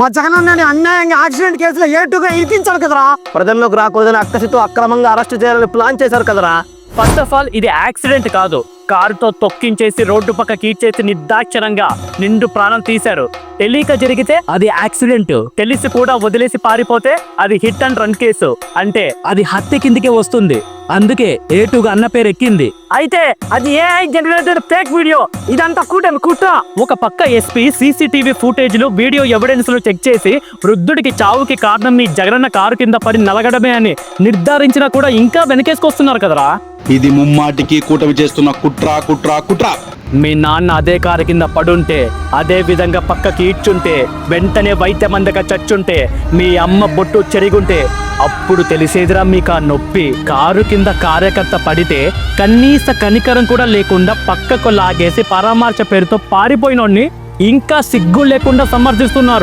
మా జగన్ అన్నని అన్యాయంగా యాక్సిడెంట్ కేసులో ఏటుగా ఇరికించారు కదరా. ప్రజల్లోకి రాకూడదని అక్కసితో అక్రమంగా అరెస్ట్ చేయాలని ప్లాన్ చేశారు కదరా. ఫస్ట్ ఆఫ్ ఆల్ ఇది యాక్సిడెంట్ కాదు, కారుతో తొక్కించేసి రోడ్డు పక్క కీడ్చేసి నిర్దాక్షిణంగా నిండు ప్రాణం తీశారు. తెలియక జరిగితే అది యాక్సిడెంట్, తెలిసి కూడా వదిలేసి పారిపోతే అది హిట్ అండ్ రన్ కేసు, అంటే అది హత్య కిందికే వస్తుంది. అందుకే ఏటుగా అన్న పేరు ఎక్కింది. అయితే అది ఏఐ జనరేటెడ్ ఫేక్ వీడియో, ఇదంతా కుట్ర. ఒక పక్క ఎస్పీ సీసీటీవీ ఫుటేజ్లు వీడియో ఎవిడెన్స్ లు చెక్ చేసి వృద్ధుడికి చావుకి కారణం మీ జగనన్న కారు కింద పడి నలగడమే అని నిర్ధారించినా కూడా ఇంకా వెనకేసుకొస్తున్నారు కదరా. ఇది ముమ్మాటికి కూటమి చేస్తున్న కుట్ర. మీ నాన్న అదే కారు కింద పడుంటే, అదే విధంగా పక్కకి ఇచ్చుంటే, వెంటనే వైద్యం అందక చచ్చుంటే, మీ అమ్మ బొట్టు చెరిగుంటే అప్పుడు తెలిసేదిరా మీకు ఆ నొప్పి. కారు కింద కార్యకర్త పడితే కనీస కనికరం కూడా లేకుండా పక్కకు లాగేసి పరామర్శ పేరుతో పారిపోయినోడిని ఇంకా సిగ్గు లేకుండా సమర్థిస్తున్నారు.